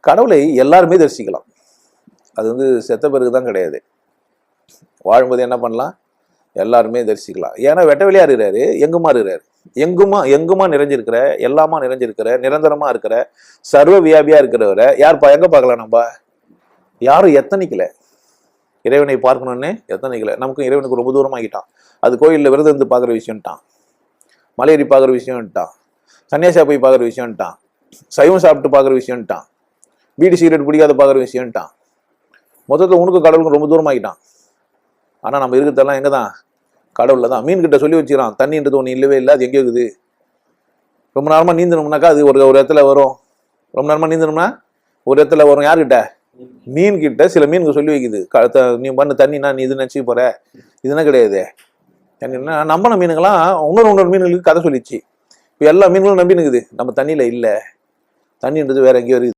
கடவுளை எல்லாருமே தரிசிக்கலாம். அது வந்து செத்த பிறகுதான் கிடையாது. வாழும்போது என்ன பண்ணலாம்? எல்லாருமே தரிசிக்கலாம். ஏன்னா வெட்ட வெளியா இருக்கிறாரு, எங்குமா இருக்கிறாரு. எங்குமா நிறைஞ்சிருக்கிற, எல்லாமா நிறைஞ்சிருக்கிற, நிரந்தரமா இருக்கிற, சர்வ வியாபியா இருக்கிறவரை எங்க பார்க்கலாம்? நம்ம யாரும் எத்தனைக்கல இறைவனை பார்க்கணும்னு எத்தனைக்கல. நமக்கும் இறைவனுக்கு ரொம்ப தூரமாகிட்டான். அது கோயிலில் விரதம் இருந்து பார்க்குற விஷயம்ட்டான், மலையேறி பார்க்குற விஷயம்ட்டான், சன்னியாசியா போய் பார்க்குற விஷயம்ட்டான், சைவம் சாப்பிட்டு பார்க்குற விஷயம்ட்டான், பீடி சிகரெட் பிடிக்காத பார்க்குற விஷயம்ட்டான். மொத்தத்தில் உனக்கு கடவுளுக்கு ரொம்ப தூரமாகிட்டான். ஆனால் நம்ம இருக்கிறதெல்லாம் எங்கே தான்? கடவுளில் தான். மீன் கிட்ட சொல்லி வச்சுக்கிறான், தண்ணின்றது ஒன்று இல்லவே இல்லை, அது எங்கே இருக்குது? ரொம்ப நேரமாக நீந்தணும்னாக்கா அது ஒரு இடத்துல வரும். ரொம்ப நேரமாக நீந்தணும்னா ஒரு இடத்துல வரும். யார்கிட்ட? மீன் கிட்ட. சில மீனுக்கு சொல்லி வைக்குது, நீ பண்ண தண்ணினா நீ இது நினச்சி போற, இதுனா கிடையாது. தண்ணினா நம்பின மீனுங்களாம் இன்னொரு மீன்களுக்கு கதை சொல்லிச்சு. இப்போ எல்லா மீன்களும் நம்பினுக்குது, நம்ம தண்ணியில் இல்லை, தண்ணின்றது வேற எங்கேயோ இருக்குது.